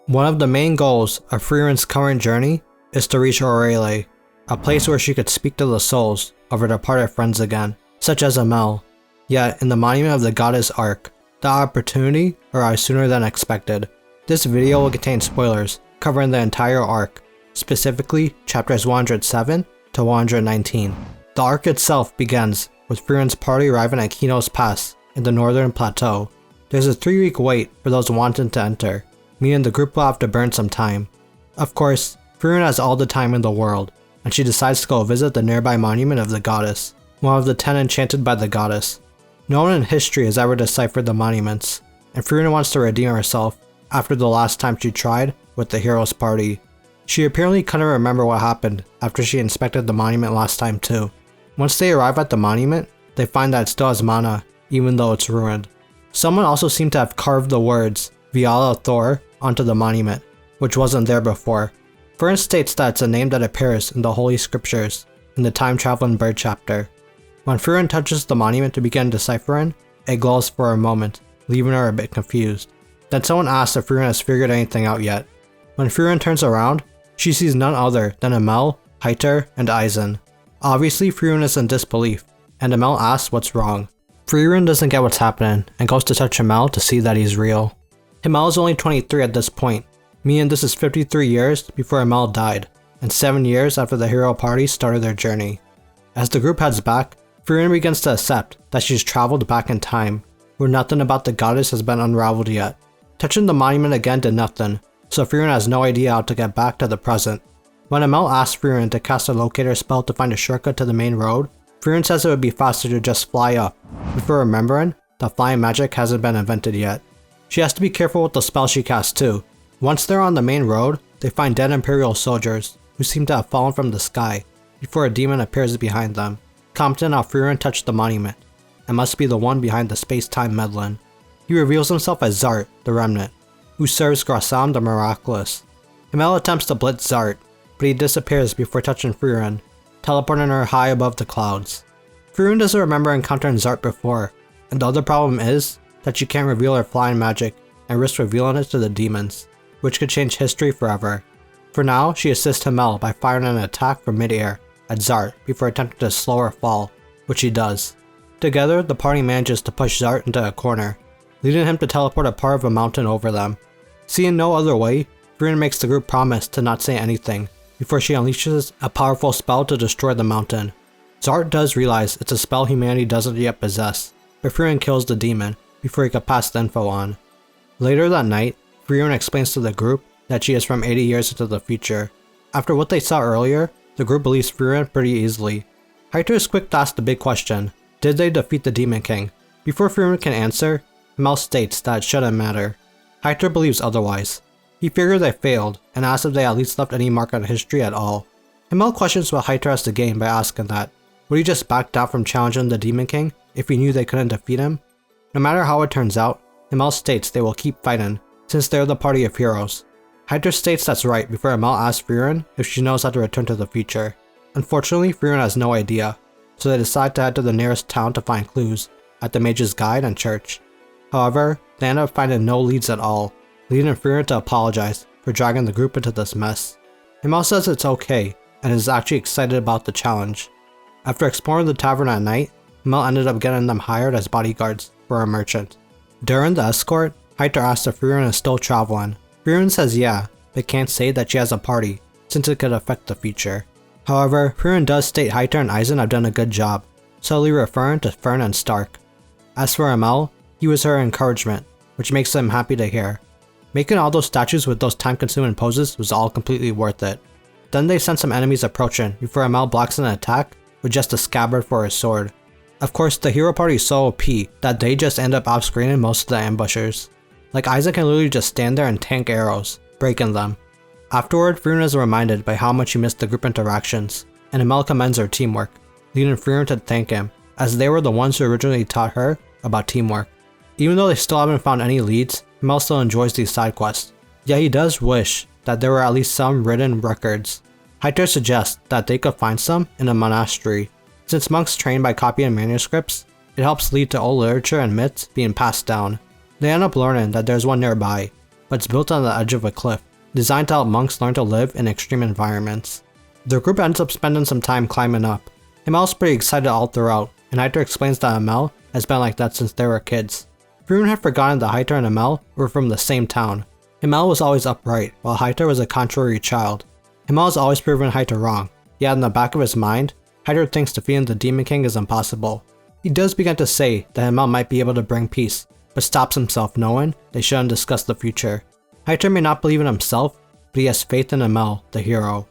One of the main goals of Frieren's current journey is to reach Orele, a place where she could speak to the souls of her departed friends again, such as Himmel. Yet, in the Monument of the Goddess arc, the opportunity arrives sooner than expected. This video will contain spoilers covering the entire arc, specifically chapters 107 to 119. The arc itself begins with Frieren's party arriving at Kino's Pass in the northern plateau. There's a 3-week wait for those wanting to enter, meaning the group will have to burn some time. Of course, Frieren has all the time in the world, and she decides to go visit the nearby Monument of the Goddess, one of the 10 enchanted by the goddess. No one in history has ever deciphered the monuments, and Frieren wants to redeem herself after the last time she tried with the hero's party. She apparently couldn't remember what happened after she inspected the monument last time too. Once they arrive at the monument, they find that it still has mana, even though it's ruined. Someone also seemed to have carved the words Viala Thor onto the monument, which wasn't there before. Frieren states that it's a name that appears in the Holy Scriptures in the Time Traveling Bird chapter. When Frieren touches the monument to begin deciphering, it glows for a moment, leaving her a bit confused. Then someone asks if Frieren has figured anything out yet. When Frieren turns around, she sees none other than Himmel, Heiter, and Aizen. Obviously, Frieren is in disbelief, and Himmel asks what's wrong. Frieren doesn't get what's happening and goes to touch Himmel to see that he's real. Himmel is only 23 at this point, meaning this is 53 years before Himmel died, and 7 years after the hero party started their journey. As the group heads back, Frieren begins to accept that she's traveled back in time, where nothing about the goddess has been unraveled yet. Touching the monument again did nothing, so Frieren has no idea how to get back to the present. When Himmel asks Frieren to cast a locator spell to find a shortcut to the main road, Frieren says it would be faster to just fly up, before remembering that flying magic hasn't been invented yet. She has to be careful with the spell she casts too. Once they're on the main road, they find dead Imperial soldiers, who seem to have fallen from the sky, before a demon appears behind them, commenting how Frieren touched the monument, and must be the one behind the space-time meddling. He reveals himself as Zart, the Remnant, who serves Grassam the Miraculous. Himmel attempts to blitz Zart, but he disappears before touching Frieren, teleporting her high above the clouds. Frieren doesn't remember encountering Zart before, and the other problem is that she can't reveal her flying magic and risks revealing it to the demons, which could change history forever. For now, she assists Himmel by firing an attack from mid-air at Zart before attempting to slow her fall, which he does. Together, the party manages to push Zart into a corner, leading him to teleport a part of a mountain over them. Seeing no other way, Frieren makes the group promise to not say anything before she unleashes a powerful spell to destroy the mountain. Zart does realize it's a spell humanity doesn't yet possess, but Frieren kills the demon before he could pass the info on. Later that night, Frieren explains to the group that she is from 80 years into the future. After what they saw earlier, the group believes Frieren pretty easily. Heiter is quick to ask the big question: did they defeat the Demon King? Before Frieren can answer, Himmel states that it shouldn't matter. Heiter believes otherwise. He figured they failed and asks if they at least left any mark on history at all. Himmel questions what Heiter has to gain by asking that. Would he just back down from challenging the Demon King if he knew they couldn't defeat him? No matter how it turns out, Himmel states they will keep fighting since they're the party of heroes. Heiter states that's right before Himmel asks Frieren if she knows how to return to the future. Unfortunately, Frieren has no idea, so they decide to head to the nearest town to find clues at the Mage's Guide and Church. However, they end up finding no leads at all, leading Frieren to apologize for dragging the group into this mess. Himmel says it's okay and is actually excited about the challenge. After exploring the tavern at night, Himmel ended up getting them hired as bodyguards for a merchant. During the escort, Heiter asks if Frieren is still traveling. Frieren says yeah, but can't say that she has a party since it could affect the future. However, Frieren does state Heiter and Aizen have done a good job, subtly referring to Fern and Stark. As for Himmel, he was her encouragement, which makes him happy to hear. Making all those statues with those time-consuming poses was all completely worth it. Then they send some enemies approaching before Himmel blocks an attack with just a scabbard for his sword. Of course, the hero party is so OP that they just end up off-screening most of the ambushers. Like Aizen can literally just stand there and tank arrows, breaking them. Afterward, Frieren is reminded by how much he missed the group interactions, and Himmel commends their teamwork, leading Frieren to thank him, as they were the ones who originally taught her about teamwork. Even though they still haven't found any leads, Himmel still enjoys these side quests, yet he does wish that there were at least some written records. Heiter suggests that they could find some in a monastery. Since monks train by copying manuscripts, it helps lead to old literature and myths being passed down. They end up learning that there's one nearby, but it's built on the edge of a cliff, designed to help monks learn to live in extreme environments. The group ends up spending some time climbing up. Himmel's pretty excited all throughout, and Himmel explains that Himmel has been like that since they were kids. Frieren had forgotten that Himmel and Himmel were from the same town. Himmel was always upright, while Himmel was a contrary child. Himmel has always proven Himmel wrong, yet in the back of his mind, Himmel thinks defeating the Demon King is impossible. He does begin to say that Himmel might be able to bring peace, but stops himself knowing they shouldn't discuss the future. Himmel may not believe in himself, but he has faith in Himmel, the hero.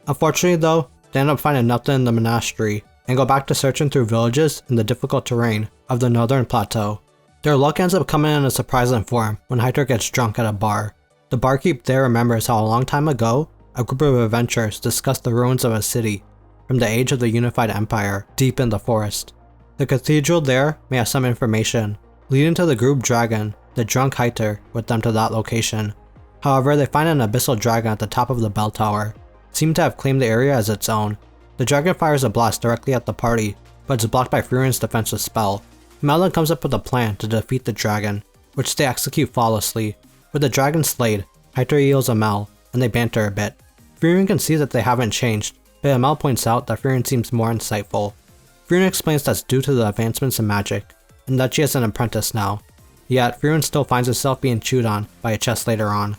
Unfortunately though, they end up finding nothing in the monastery, and go back to searching through villages in the difficult terrain of the northern plateau. Their luck ends up coming in a surprising form when Himmel gets drunk at a bar. The barkeep there remembers how a long time ago, a group of adventurers discussed the ruins of a city from the age of the unified empire deep in the forest. The cathedral there may have some information, leading to the group dragging the drunk Himmel with them to that location. However, they find an abyssal dragon at the top of the bell tower, seem to have claimed the area as its own. The dragon fires a blast directly at the party, but it's blocked by Frieren's defensive spell. Himmel then comes up with a plan to defeat the dragon, which they execute flawlessly. With the dragon slayed, Himmel heals Himmel, and they banter a bit. Frieren can see that they haven't changed, but Himmel points out that Frieren seems more insightful. Frieren explains that's due to the advancements in magic, and that she has an apprentice now. Yet, Frieren still finds herself being chewed on by a chest later on.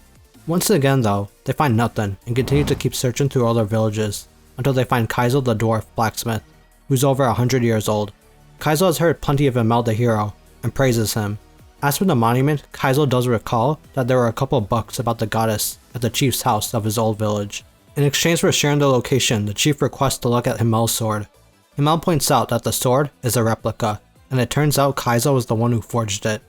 Once again though, they find nothing and continue to keep searching through other villages, until they find Kaisel the dwarf blacksmith, who's over 100 years old. Kaisel has heard plenty of Himmel the hero, and praises him. As for the monument, Kaisel does recall that there were a couple books about the goddess at the chief's house of his old village. In exchange for sharing the location, the chief requests to look at Himmel's sword. Himmel points out that the sword is a replica, and it turns out Kaisel was the one who forged it.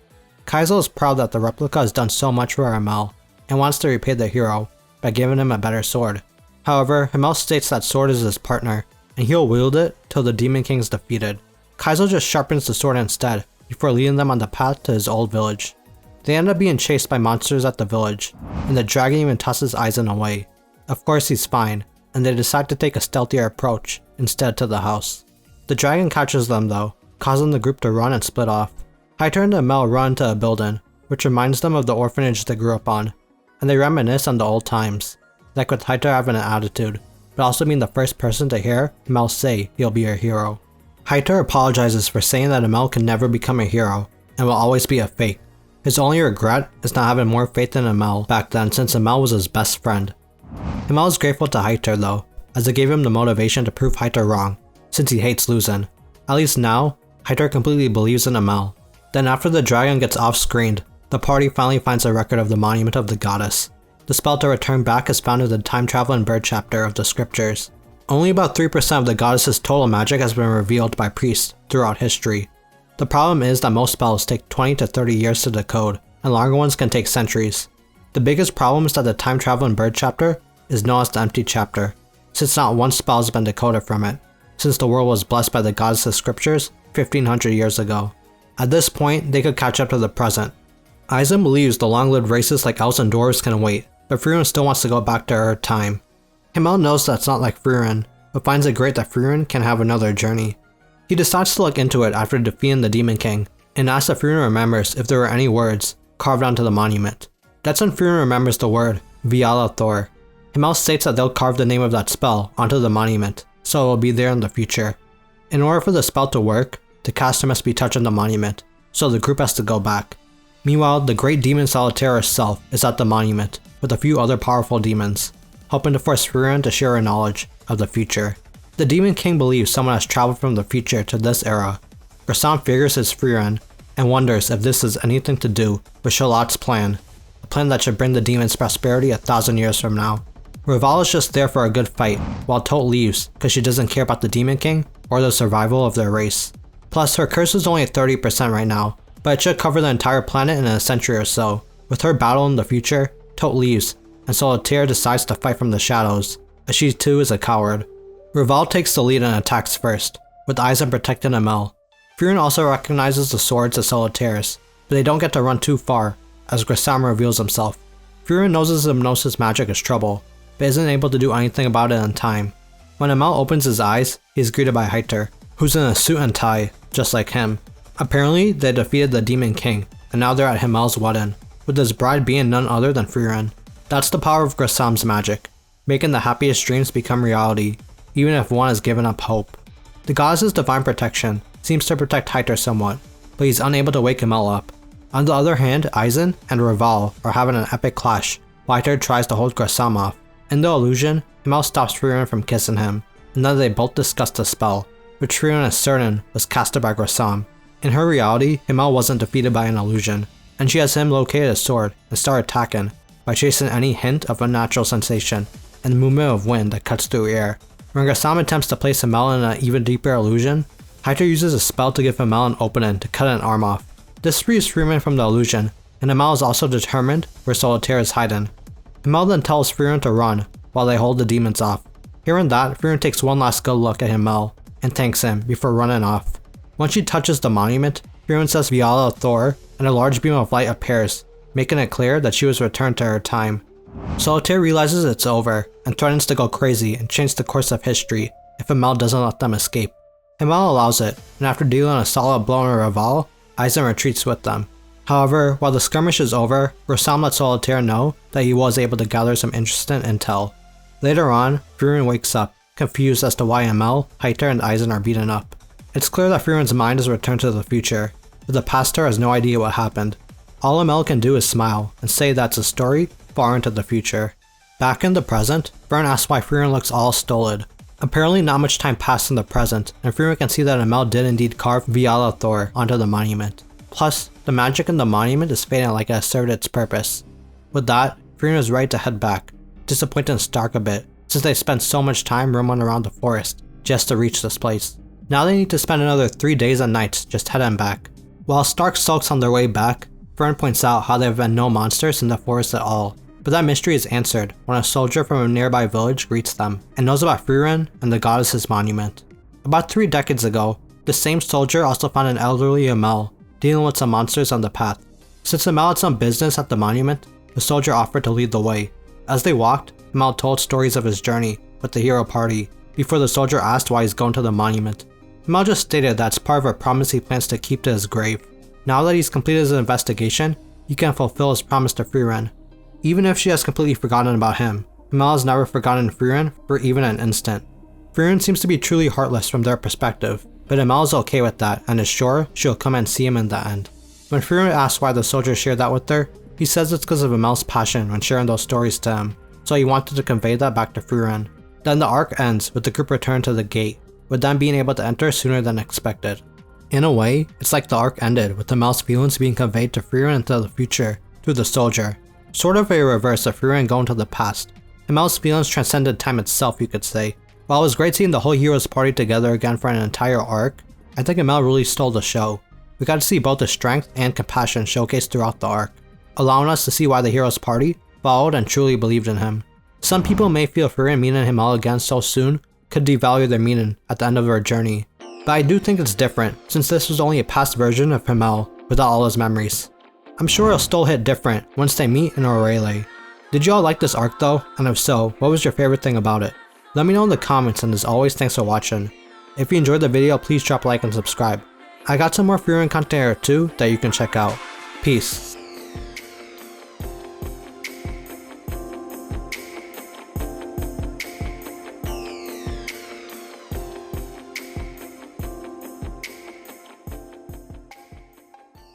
Kaisel is proud that the replica has done so much for Himmel, and wants to repay the hero by giving him a better sword. However, Himmel states that sword is his partner, and he'll wield it till the Demon King is defeated. Kaisel just sharpens the sword instead, before leading them on the path to his old village. They end up being chased by monsters at the village, and the dragon even tosses Eisen away. Of course he's fine, and they decide to take a stealthier approach instead to the house. The dragon catches them though, causing the group to run and split off. Himmel and Himmel run to a building, which reminds them of the orphanage they grew up on, and they reminisce on the old times, like with Himmel having an attitude, but also being the first person to hear Himmel say he'll be a hero. Himmel apologizes for saying that Himmel can never become a hero, and will always be a fake. His only regret is not having more faith in Himmel back then since Himmel was his best friend. Himmel is grateful to Himmel though, as it gave him the motivation to prove Himmel wrong, since he hates losing. At least now, Himmel completely believes in Himmel. Then after the dragon gets off-screened, the party finally finds a record of the monument of the goddess. The spell to return back is found in the time-traveling bird chapter of the scriptures. Only about 3% of the goddess's total magic has been revealed by priests throughout history. The problem is that most spells take 20 to 30 years to decode, and longer ones can take centuries. The biggest problem is that the time-traveling bird chapter is known as the empty chapter, since not one spell has been decoded from it, since the world was blessed by the goddess's scriptures 1500 years ago. At this point, they could catch up to the present. Eisen believes the long-lived races like elves and dwarves can wait, but Frieren still wants to go back to her time. Himmel knows that's not like Frieren, but finds it great that Frieren can have another journey. He decides to look into it after defeating the Demon King, and asks if Frieren remembers if there were any words carved onto the monument. That's when Frieren remembers the word Viala Thor. Himmel states that they'll carve the name of that spell onto the monument, so it will be there in the future. In order for the spell to work, the caster must be touching the monument, so the group has to go back. Meanwhile, the great demon Solitaire herself is at the monument, with a few other powerful demons, hoping to force Frieren to share her knowledge of the future. The Demon King believes someone has traveled from the future to this era. Rasan figures it's Frieren, and wonders if this has anything to do with Charlotte's plan, a plan that should bring the demons prosperity 1,000 years from now. Raval is just there for a good fight, while Tote leaves because she doesn't care about the Demon King or the survival of their race. Plus, her curse is only at 30% right now, but it should cover the entire planet in a century or so. With her battle in the future, Tote leaves, and Solitaire decides to fight from the shadows, as she too is a coward. Raval takes the lead and attacks first, with Eisen protecting Himmel. Frieren also recognizes the swords as Solitaire's, but they don't get to run too far, as Grassam reveals himself. Frieren knows his hypnosis magic is trouble, but isn't able to do anything about it in time. When Himmel opens his eyes, he is greeted by Himmel, who's in a suit and tie, just like him. Apparently, they defeated the Demon King, and now they're at Himmel's wedding, with his bride being none other than Frieren. That's the power of Grasam's magic, making the happiest dreams become reality, even if one has given up hope. The goddess's divine protection seems to protect Himmel somewhat, but he's unable to wake Himmel up. On the other hand, Aizen and Raval are having an epic clash while Himmel tries to hold Grasam off. In the illusion, Himmel stops Frieren from kissing him, and then they both discuss the spell, which Frieren is certain was casted by Grasam. In her reality, Himmel wasn't defeated by an illusion, and she has him locate a sword and start attacking by chasing any hint of unnatural sensation and the movement of wind that cuts through air. When Grasam attempts to place Himmel in an even deeper illusion, Himmel uses a spell to give Himmel an opening to cut an arm off. This frees Frieren from the illusion, and Himmel is also determined where Solitaire is hiding. Himmel then tells Frieren to run while they hold the demons off. Hearing that, Frieren takes one last good look at Himmel and thanks him before running off. Once she touches the monument, Frieren says Viala Thor, and a large beam of light appears, making it clear that she was returned to her time. Solitaire realizes it's over and threatens to go crazy and change the course of history if Himmel doesn't let them escape. Himmel allows it, and after dealing a solid blow on Raval, Aizen retreats with them. However, while the skirmish is over, Grasam lets Solitaire know that he was able to gather some interesting intel. Later on, Frieren wakes up, confused as to why Himmel, Himmel, and Aizen are beaten up. It's clear that Frieren's mind is returned to the future, but the pastor has no idea what happened. All Himmel can do is smile and say that's a story far into the future. Back in the present, Frieren asks why Frieren looks all stolid. Apparently not much time passed in the present, and Frieren can see that Himmel did indeed carve Viala Thor onto the monument. Plus, the magic in the monument is fading like it has served its purpose. With that, Frieren is ready to head back, disappointing Stark a bit, since they spent so much time roaming around the forest just to reach this place. Now they need to spend another 3 days and nights just heading back. While Stark sulks on their way back, Frieren points out how there have been no monsters in the forest at all, but that mystery is answered when a soldier from a nearby village greets them and knows about Frieren and the goddess's monument. About 3 decades ago, the same soldier also found an elderly Himmel dealing with some monsters on the path. Since Himmel had some business at the monument, the soldier offered to lead the way. As they walked, Himmel told stories of his journey with the hero party before the soldier asked why he's going to the monument. Himmel just stated that's part of a promise he plans to keep to his grave. Now that he's completed his investigation, he can fulfill his promise to Frieren. Even if she has completely forgotten about him, Himmel has never forgotten Frieren for even an instant. Frieren seems to be truly heartless from their perspective, but Himmel is okay with that and is sure she'll come and see him in the end. When Frieren asks why the soldier shared that with her, he says it's because of Himmel's passion when sharing those stories to him, so he wanted to convey that back to Frieren. Then the arc ends with the group returning to the gate, with them being able to enter sooner than expected. In a way, it's like the arc ended with Himmel's feelings being conveyed to Frieren into the future through the soldier. Sort of a reverse of Frieren going to the past. Himmel's feelings transcended time itself, you could say. While it was great seeing the whole heroes party together again for an entire arc, I think Himmel really stole the show. We got to see both the strength and compassion showcased throughout the arc, allowing us to see why the heroes party followed and truly believed in him. Some people may feel Frieren meeting Himmel again so soon could devalue their meaning at the end of their journey, but I do think it's different since this was only a past version of Himmel without all his memories. I'm sure it'll still hit different once they meet in Aurelie. Did you all like this arc though? And if so, what was your favorite thing about it? Let me know in the comments, and as always, thanks for watching. If you enjoyed the video, please drop a like and subscribe. I got some more Frieren content here too that you can check out. Peace.